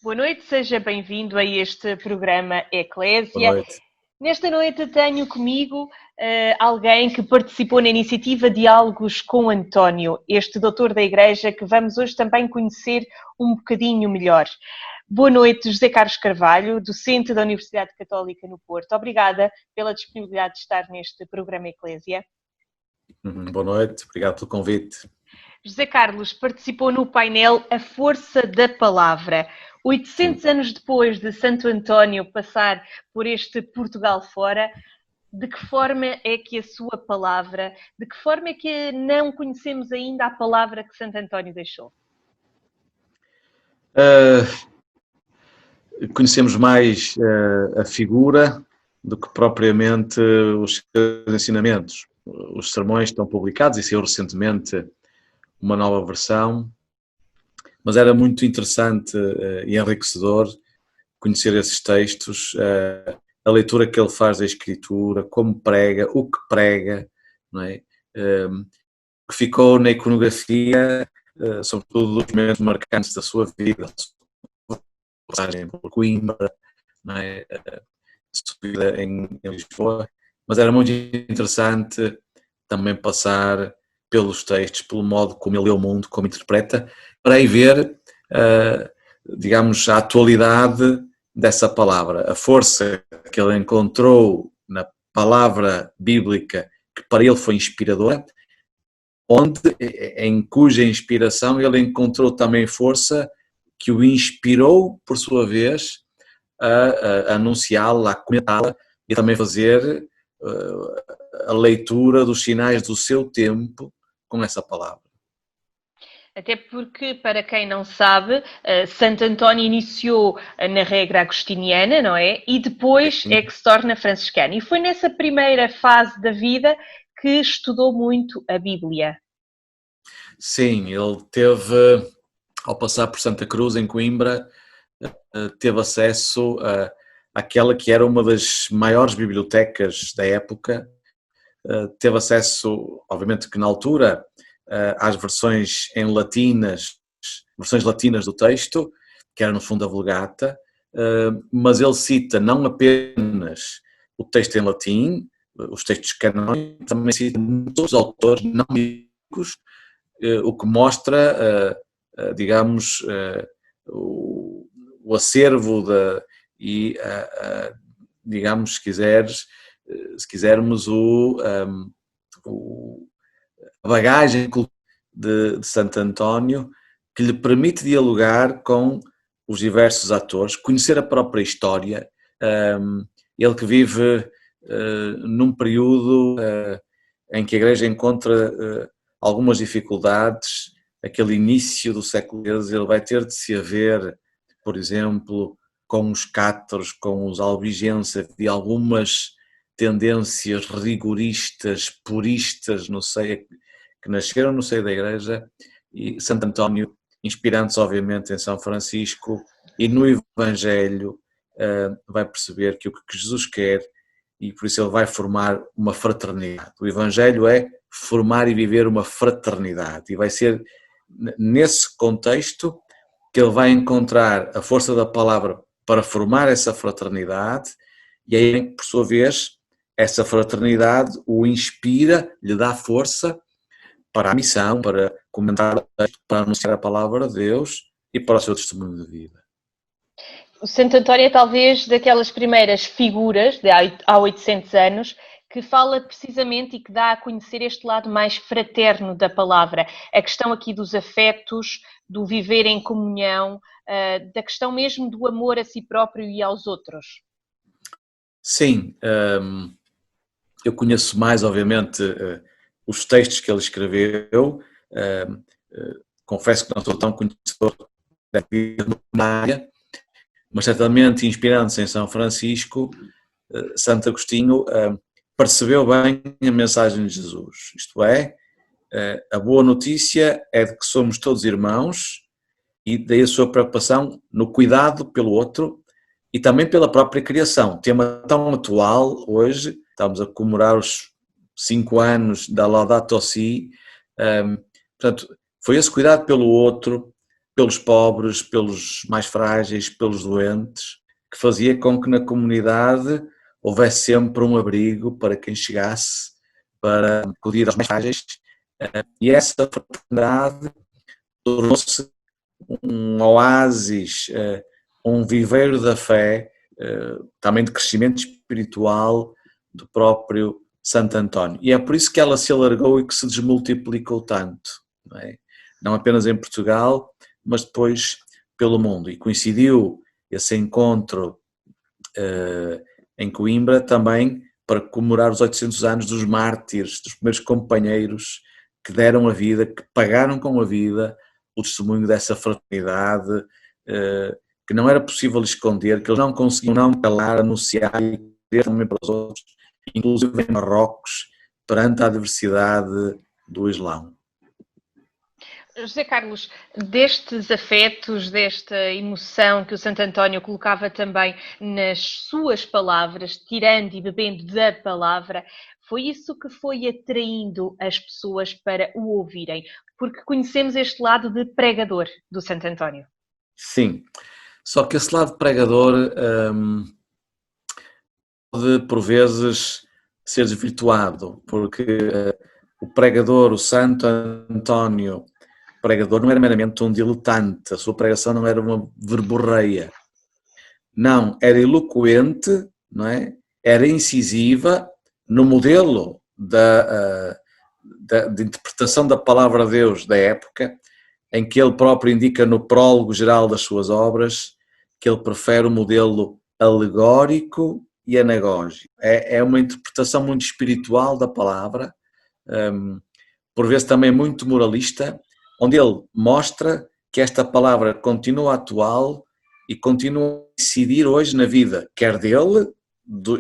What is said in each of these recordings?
Boa noite, seja bem-vindo a este programa Boa Eclésia. noite. Nesta noite tenho comigo alguém que participou na iniciativa Diálogos com António, este doutor da Igreja que vamos hoje também conhecer um bocadinho melhor. Boa noite, José Carlos Carvalho, docente da Universidade Católica no Porto. Obrigada pela disponibilidade de estar neste programa Eclésia. Boa noite, obrigado pelo convite. José Carlos participou no painel A Força da Palavra. 800 anos depois de Santo António passar por este Portugal fora, de que forma é que a sua palavra, de que forma é que não conhecemos ainda a palavra que Santo António deixou? Conhecemos mais a figura do que propriamente os seus ensinamentos. Os sermões estão publicados e saiu recentemente uma nova versão, mas era muito interessante e enriquecedor conhecer esses textos, a leitura que ele faz da Escritura, como prega, o que prega, não é? O que ficou na iconografia, sobretudo dos momentos marcantes da sua vida, a passagem por Coimbra, não é? A sua vida em Lisboa, mas era muito interessante também passar pelos textos, pelo modo como ele lê o mundo, como interpreta, para aí ver, digamos, a atualidade dessa palavra, a força que ele encontrou na palavra bíblica, que para ele foi inspiradora, em cuja inspiração ele encontrou também força que o inspirou, por sua vez, a anunciá-la, a comentá-la e também fazer a leitura dos sinais do seu tempo com essa palavra. Até porque, para quem não sabe, Santo António iniciou na regra agostiniana, não é? E depois é que se torna franciscano. E foi nessa primeira fase da vida que estudou muito a Bíblia. Sim, ele teve, ao passar por Santa Cruz, em Coimbra, teve acesso àquela que era uma das maiores bibliotecas da época, teve acesso, obviamente que na altura, às versões versões latinas do texto, que era no fundo a Vulgata, mas ele cita não apenas o texto em latim, os textos canónicos, também cita muitos autores não bíblicos, o que mostra, digamos, o acervo e, digamos, se quisermos, a bagagem de Santo António, que lhe permite dialogar com os diversos atores, conhecer a própria história. Ele que vive num período em que a Igreja encontra algumas dificuldades, aquele início do século XIII, ele vai ter de se haver, por exemplo, com os cátaros, com os albigenses, de algumas tendências rigoristas, puristas, não sei, que nasceram no seio da Igreja, e Santo António, inspirando-se obviamente em São Francisco, e no Evangelho vai perceber que o que Jesus quer, e por isso ele vai formar uma fraternidade. O Evangelho é formar e viver uma fraternidade, e vai ser nesse contexto que ele vai encontrar a força da palavra para formar essa fraternidade, e aí, por sua vez, essa fraternidade o inspira, lhe dá força para a missão, para comentar, para anunciar a palavra de Deus e para o seu testemunho de vida. O Santo António é talvez daquelas primeiras figuras, há 800 anos, que fala precisamente e que dá a conhecer este lado mais fraterno da palavra. A questão aqui dos afetos, do viver em comunhão, da questão mesmo do amor a si próprio e aos outros. Sim, eu conheço mais, obviamente, os textos que ele escreveu. Confesso que não sou tão conhecedor da vida área, mas certamente inspirando-se em São Francisco, Santo Agostinho percebeu bem a mensagem de Jesus. Isto é, a boa notícia é de que somos todos irmãos, e daí a sua preocupação no cuidado pelo outro e também pela própria criação. Tema tão atual hoje, estamos a comemorar os 5 anos da Laudato Si, portanto, foi esse cuidado pelo outro, pelos pobres, pelos mais frágeis, pelos doentes, que fazia com que na comunidade houvesse sempre um abrigo para quem chegasse, para acudir aos mais frágeis, e essa fraternidade tornou-se um oásis, um viveiro da fé, também de crescimento espiritual do próprio Santo António. E é por isso que ela se alargou e que se desmultiplicou tanto, não é? Não apenas em Portugal, mas depois pelo mundo. E coincidiu esse encontro em Coimbra também para comemorar os 800 anos dos mártires, dos primeiros companheiros que deram a vida, que pagaram com a vida o testemunho dessa fraternidade, que não era possível esconder, que eles não conseguiam não calar, anunciar e dizer também para os outros, inclusive em Marrocos, perante a adversidade do Islão. José Carlos, destes afetos, desta emoção que o Santo António colocava também nas suas palavras, tirando e bebendo da palavra, foi isso que foi atraindo as pessoas para o ouvirem, porque conhecemos este lado de pregador do Santo António. Sim, só que esse lado pregador pode, por vezes, ser desvirtuado, porque o pregador, o Santo António, pregador não era meramente um diletante, a sua pregação não era uma verborreia, não, era eloquente, não é? Era incisiva no modelo de interpretação da palavra de Deus da época, em que ele próprio indica no prólogo geral das suas obras que ele prefere o modelo alegórico e anagógico. É uma interpretação muito espiritual da palavra, por vezes também muito moralista, onde ele mostra que esta palavra continua atual e continua a incidir hoje na vida, quer dele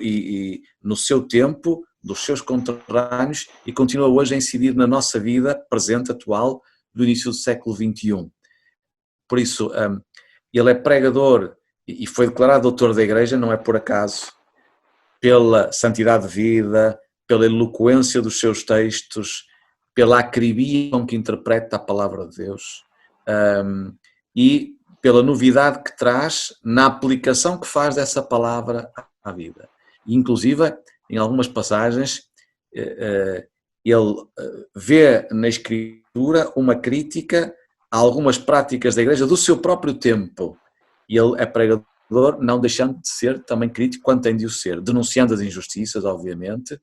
e no seu tempo, dos seus contemporâneos, e continua hoje a incidir na nossa vida presente, atual, do início do século XXI. Por isso, ele é pregador e foi declarado doutor da Igreja, não é por acaso, pela santidade de vida, pela eloquência dos seus textos, pela acribia com que interpreta a palavra de Deus e pela novidade que traz na aplicação que faz dessa palavra à vida. E, inclusive, em algumas passagens, ele vê na Escritura uma crítica a algumas práticas da Igreja do seu próprio tempo. E ele é pregador, não deixando de ser também crítico quando tem de o ser, denunciando as injustiças, obviamente,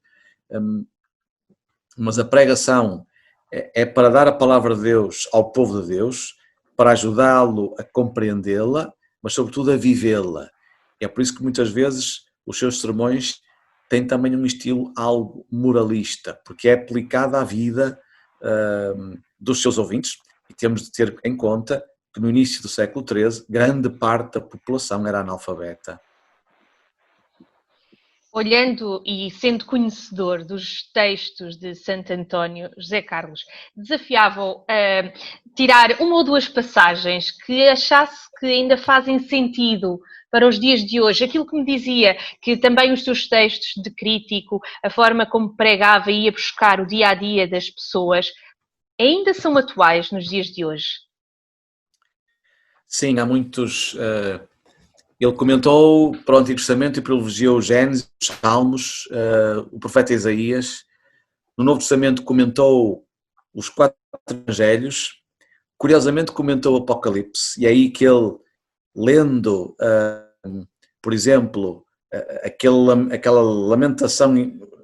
mas a pregação é para dar a palavra de Deus ao povo de Deus, para ajudá-lo a compreendê-la, mas sobretudo a vivê-la. É por isso que muitas vezes os seus sermões têm também um estilo algo moralista, porque é aplicado à vida dos seus ouvintes, e temos de ter em conta que no início do século XIII grande parte da população era analfabeta. Olhando e sendo conhecedor dos textos de Santo António, José Carlos, desafiava-o a tirar uma ou duas passagens que achasse que ainda fazem sentido para os dias de hoje. Aquilo que me dizia, que também os seus textos de crítico, a forma como pregava e ia buscar o dia-a-dia das pessoas, ainda são atuais nos dias de hoje. Sim, há muitos... Ele comentou para o Antigo Testamento e privilegiou o Gênesis, os Salmos, o profeta Isaías. No Novo Testamento comentou os 4 Evangelhos. Curiosamente comentou o Apocalipse. E é aí que ele, lendo, por exemplo, aquela lamentação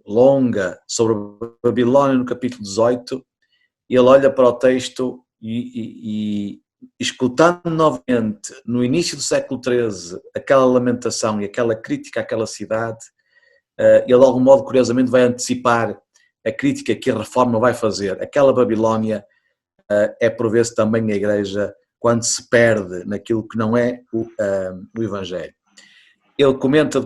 longa sobre a Babilónia no capítulo 18, ele olha para o texto e escutando novamente, no início do século XIII, aquela lamentação e aquela crítica àquela cidade, ele de algum modo, curiosamente, vai antecipar a crítica que a Reforma vai fazer. Aquela Babilónia é por vezes também a Igreja quando se perde naquilo que não é o Evangelho. Ele comenta,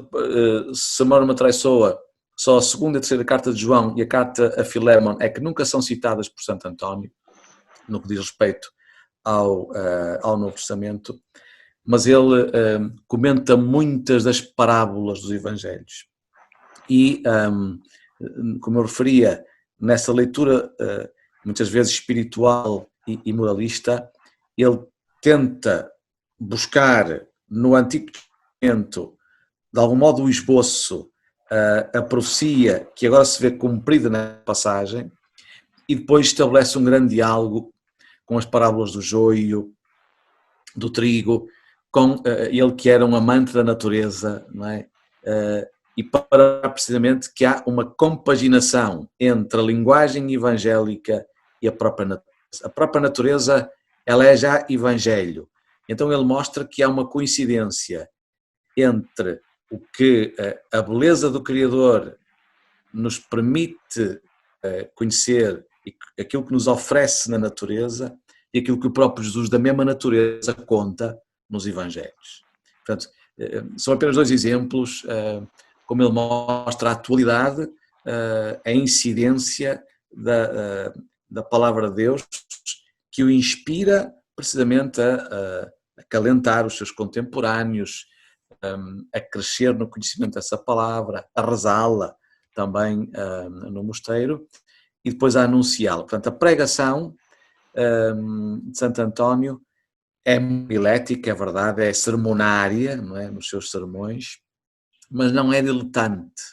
se a memória me traiçoa, só a segunda e a terceira carta de João e a carta a Filémon é que nunca são citadas por Santo António, no que diz respeito ao Novo Testamento, mas ele comenta muitas das parábolas dos Evangelhos. E, como eu referia, nessa leitura muitas vezes espiritual e moralista, ele tenta buscar no Antigo Testamento, de algum modo, o esboço, a profecia que agora se vê cumprida na passagem, e depois estabelece um grande diálogo com as parábolas do joio, do trigo, com ele que era um amante da natureza, não é? E para precisamente que há uma compaginação entre a linguagem evangélica e a própria natureza. A própria natureza, ela é já evangelho. Então ele mostra que há uma coincidência entre o que a beleza do Criador nos permite conhecer e aquilo que nos oferece na natureza e aquilo que o próprio Jesus da mesma natureza conta nos Evangelhos. Portanto, são apenas dois exemplos, como ele mostra a atualidade, a incidência da palavra de Deus, que o inspira precisamente a acalentar os seus contemporâneos, a crescer no conhecimento dessa palavra, a rezá-la também no mosteiro e depois a anunciá-la. Portanto, a pregação de Santo António é milética, é verdade, é sermonária, não é? Nos seus sermões, mas não é diletante,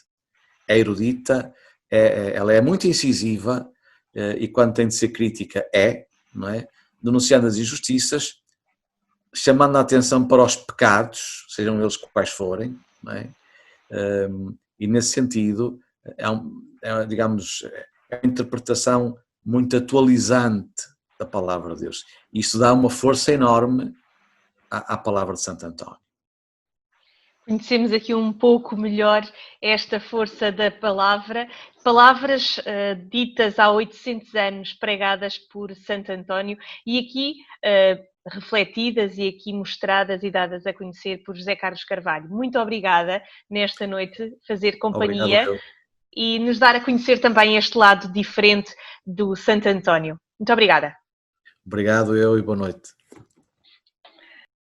é erudita, ela é muito incisiva e quando tem de ser crítica não é? Denunciando as injustiças, chamando a atenção para os pecados, sejam eles quais forem, não é? E nesse sentido digamos, é uma interpretação muito atualizante da palavra de Deus. Isso dá uma força enorme à palavra de Santo António. Conhecemos aqui um pouco melhor esta força da palavra, palavras ditas há 800 anos, pregadas por Santo António e aqui refletidas e aqui mostradas e dadas a conhecer por José Carlos Carvalho. Muito obrigada nesta noite, fazer companhia e nos dar a conhecer também este lado diferente do Santo António. Muito obrigada. Obrigado eu e boa noite.